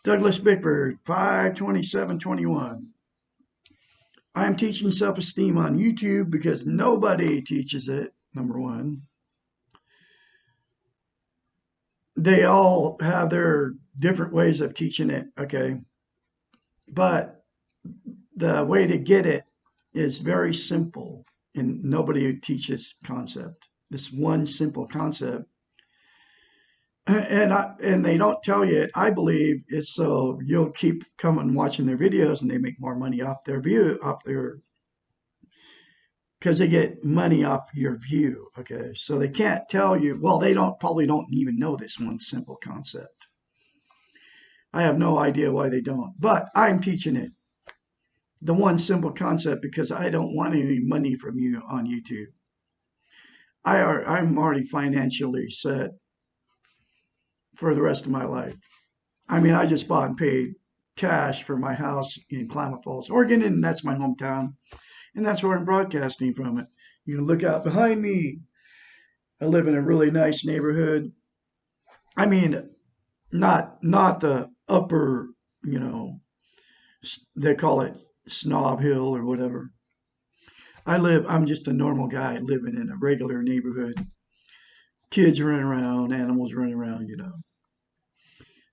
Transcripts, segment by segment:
Douglas Bickford, 52721. I am teaching self-esteem on YouTube because nobody teaches it, number one. They all have their different ways of teaching it, okay? But the way to get it is very simple, and nobody teaches concept. This one simple concept. And they don't tell you it. I believe it's so you'll keep coming watching their videos and they make more money off their view, off their because they get money off your view. Okay, so they can't tell you. Well, they probably don't even know this one simple concept. I have no idea why they don't, but I'm teaching it. The one simple concept because I don't want any money from you on YouTube. I'm already financially set for the rest of my life. I mean, I just bought and paid cash for my house in Klamath Falls, Oregon, and that's my hometown. And that's where I'm broadcasting from it. You can look out behind me. I live in a really nice neighborhood. I mean, not the upper, you know, they call it Snob Hill or whatever. I'm just a normal guy living in a regular neighborhood. Kids running around, animals running around, you know.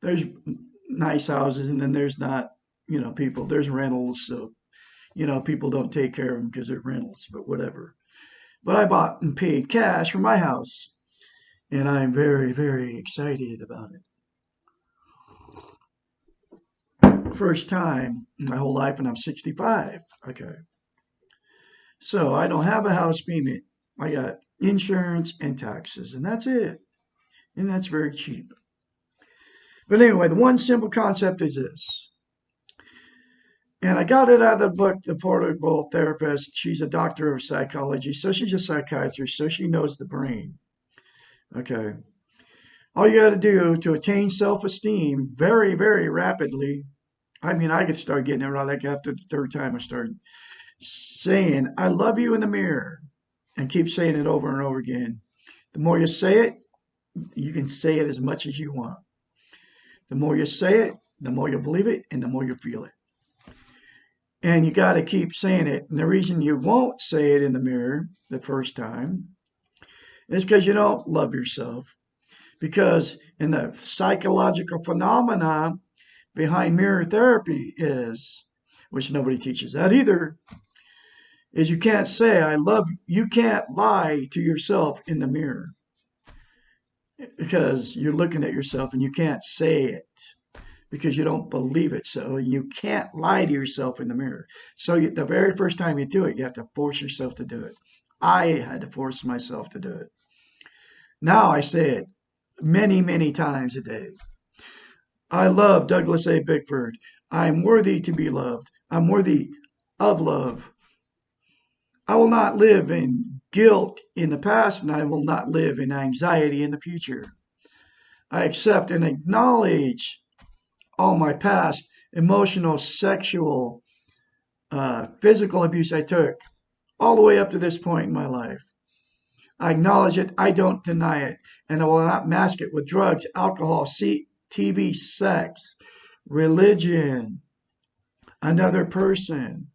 There's nice houses and then there's not, people. There's rentals, so, people don't take care of them because they're rentals, but whatever. But I bought and paid cash for my house, and I'm very, very excited about it. First time in my whole life, and I'm 65. Okay. So I don't have a house payment. I got insurance and taxes, and that's it. And that's very cheap. But anyway, the one simple concept is this. And I got it out of the book, The Portable Therapist. She's a doctor of psychology, so she's a psychiatrist, so she knows the brain. Okay. All you got to do to attain self esteem very, very rapidly. I mean, I could start getting it right like after the third time I started saying, I love you in the mirror, and keep saying it over and over again. The more you say it, you can say it as much as you want. The more you say it, the more you believe it, and the more you feel it. And you got to keep saying it. And the reason you won't say it in the mirror the first time is because you don't love yourself. Because in the psychological phenomena behind mirror therapy is, which nobody teaches that either, is you can't say I love you. You can't lie to yourself in the mirror because you're looking at yourself and you can't say it because you don't believe it. So you can't lie to yourself in the mirror. So the very first time you do it, you have to force yourself to do it. I had to force myself to do it. Now I say it many, many times a day. I love Douglas A. Bickford. I'm worthy to be loved. I'm worthy of love. I will not live in guilt in the past, and I will not live in anxiety in the future. I accept and acknowledge all my past emotional, sexual, physical abuse I took all the way up to this point in my life. I acknowledge it, I don't deny it, and I will not mask it with drugs, alcohol, TV, sex, religion, another person,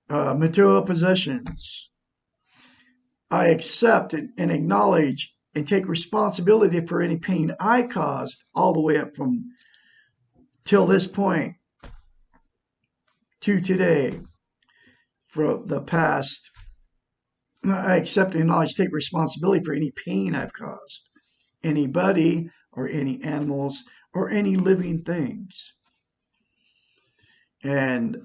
material possessions. I accept and acknowledge and take responsibility for any pain I caused all the way up from till this point to today for the past. I accept and acknowledge, take responsibility for any pain I've caused anybody or any animals or any living things. And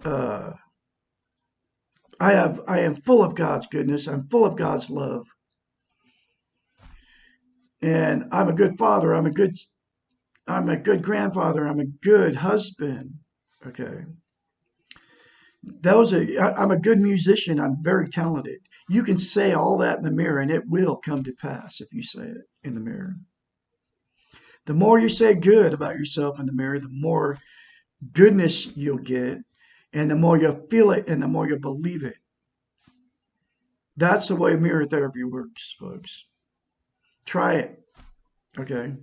I am full of God's goodness. I'm full of God's love. And I'm a good father. I'm a good grandfather. I'm a good husband. Okay. I'm a good musician. I'm very talented. You can say all that in the mirror and it will come to pass if you say it in the mirror. The more you say good about yourself in the mirror, the more goodness you'll get, and the more you feel it and the more you believe it. That's the way mirror therapy works, folks. Try it. Okay.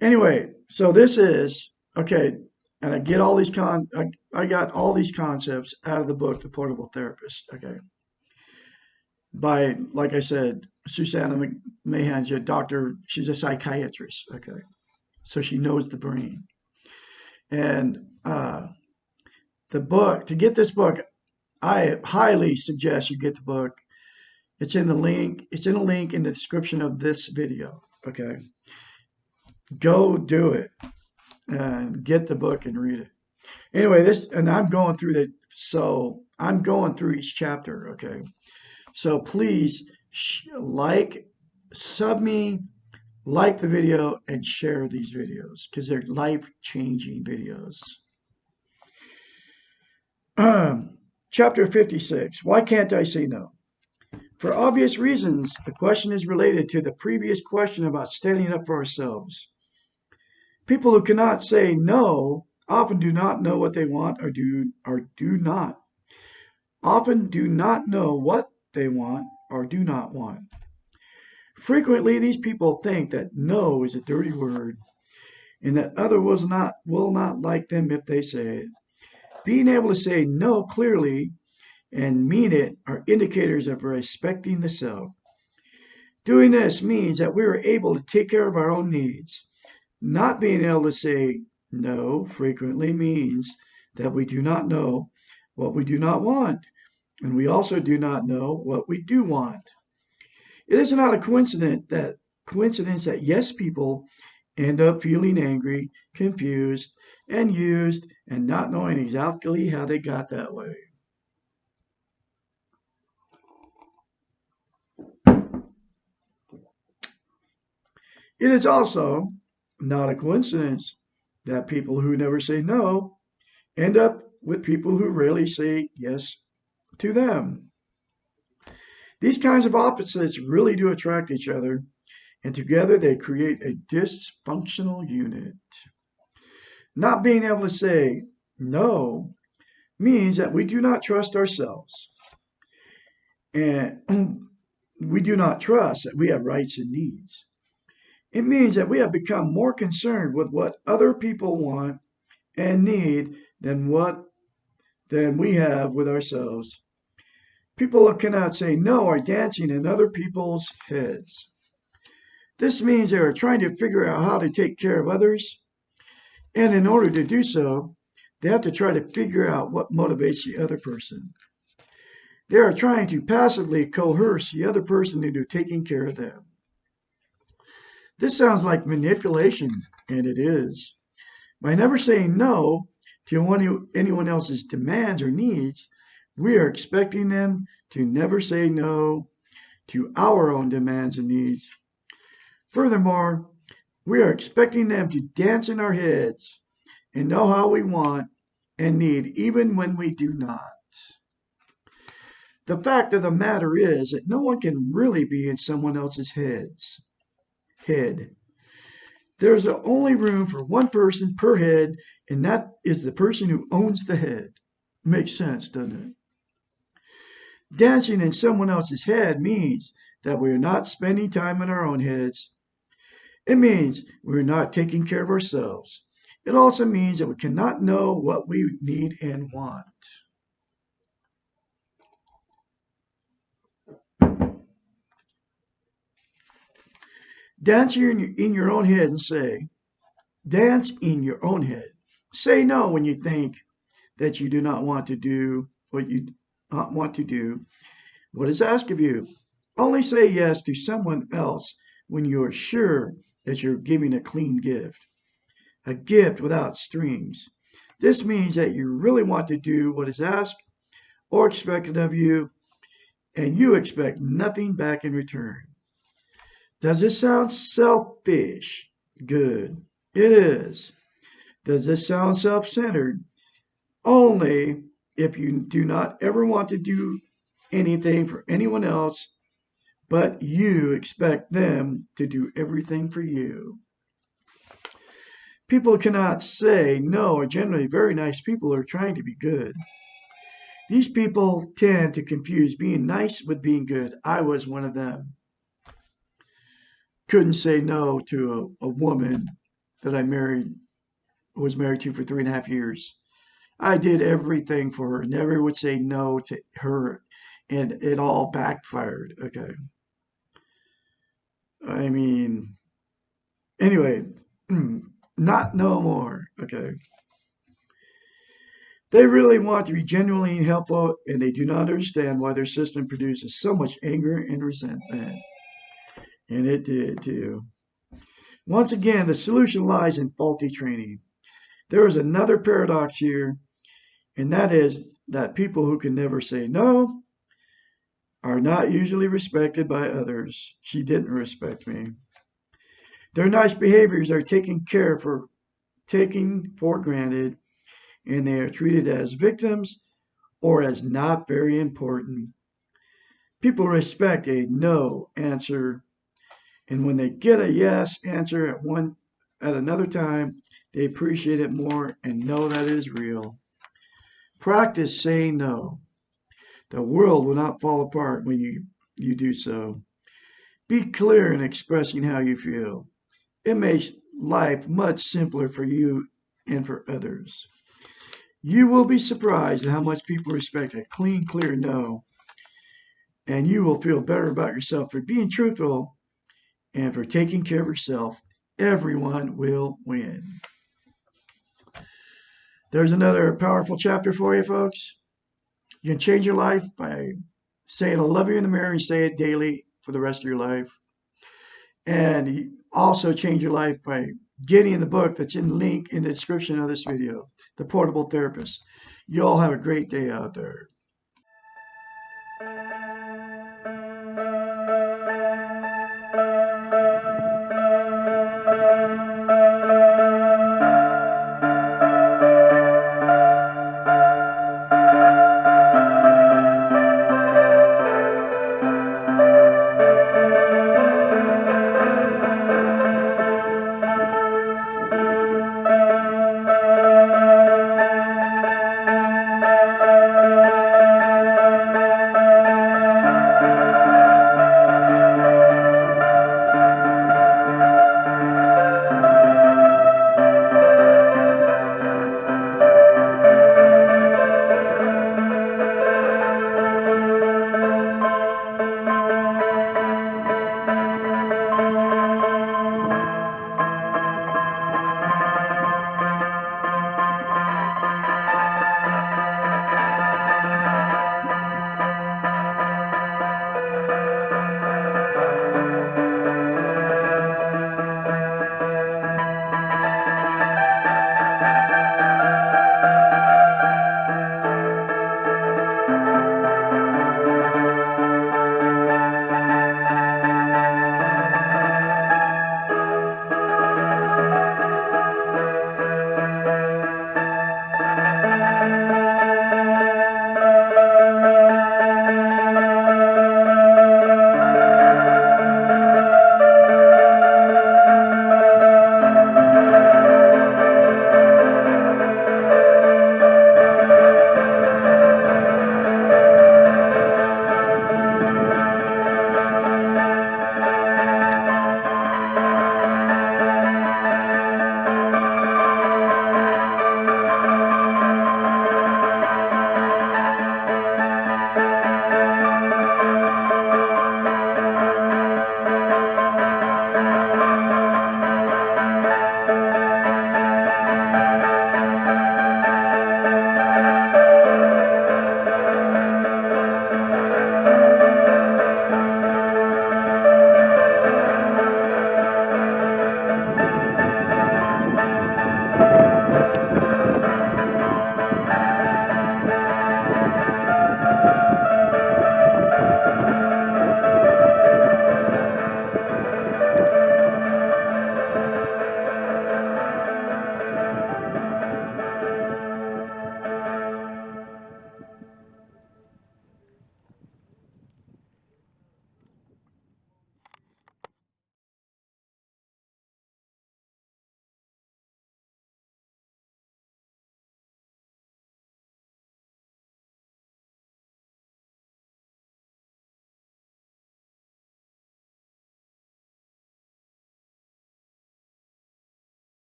Anyway, so this is okay, and I get all these I got all these concepts out of the book, The Portable Therapist. Okay. By, like I said, Susanna McMahon's a doctor. She's a psychiatrist. Okay. So she knows the brain. And the book, to get this book, I highly suggest you get the book. It's in the link. It's in a link in the description of this video. Okay. Go do it and get the book and read it. Anyway, and I'm going through I'm going through each chapter. Okay. So please sub me, like the video, and share these videos because they're life-changing videos. Chapter 56, Why Can't I Say No? For obvious reasons, the question is related to the previous question about standing up for ourselves. People who cannot say no often do not know what they want or do not. Often do not know what they want or do not want. Frequently, these people think that no is a dirty word and that others will not like them if they say it. Being able to say no clearly and mean it are indicators of respecting the self. Doing this means that we are able to take care of our own needs. Not being able to say no frequently means that we do not know what we do not want, and we also do not know what we do want. It is not a coincidence that yes people end up feeling angry, confused, and used, and not knowing exactly how they got that way. It is also not a coincidence that people who never say no end up with people who rarely say yes to them. These kinds of opposites really do attract each other, and together they create a dysfunctional unit. Not being able to say no means that we do not trust ourselves, and we do not trust that we have rights and needs. It means that we have become more concerned with what other people want and need than we have with ourselves. People who cannot say no are dancing in other people's heads. This means they are trying to figure out how to take care of others, and in order to do so, they have to try to figure out what motivates the other person. They are trying to passively coerce the other person into taking care of them. This sounds like manipulation, and it is. By never saying no to anyone else's demands or needs, we are expecting them to never say no to our own demands and needs. Furthermore, we are expecting them to dance in our heads and know how we want and need, even when we do not. The fact of the matter is that no one can really be in someone else's head. There's only room for one person per head, and that is the person who owns the head. Makes sense, doesn't it? Dancing in someone else's head means that we are not spending time in our own heads. It means we're not taking care of ourselves. It also means that we cannot know what we need and want. Dance in your own head and say, dance in your own head. Say no when you think that you do not want to do what you want to do. What is asked of you? Only say yes to someone else when you are sure that you're giving a clean gift, a gift without strings. This means that you really want to do what is asked or expected of you, and you expect nothing back in return. Does this sound selfish? Good. It is. Does this sound self-centered? Only if you do not ever want to do anything for anyone else, but you expect them to do everything for you. People who cannot say no are generally very nice people who are trying to be good. These people tend to confuse being nice with being good. I was one of them. Couldn't say no to a woman that I was married to for 3.5 years. I did everything for her, never would say no to her, and it all backfired. Okay. I mean, anyway, not no more. Okay. They really want to be genuinely helpful, and they do not understand why their system produces so much anger and resentment. And it did too. Once again, the solution lies in faulty training. There is another paradox here, and that is that people who can never say no are not usually respected by others. She didn't respect me. Their nice behaviors are taken for granted, and they are treated as victims or as not very important. People respect a no answer, and when they get a yes answer at another time, they appreciate it more and know that it is real. Practice saying no. The world will not fall apart when you do so. Be clear in expressing how you feel. It makes life much simpler for you and for others. You will be surprised at how much people respect a clean, clear no, and you will feel better about yourself for being truthful and for taking care of yourself. Everyone will win. There's another powerful chapter for you, folks. You can change your life by saying I love you in the mirror and say it daily for the rest of your life. And you also change your life by getting the book that's in the link in the description of this video, The Portable Therapist. You all have a great day out there.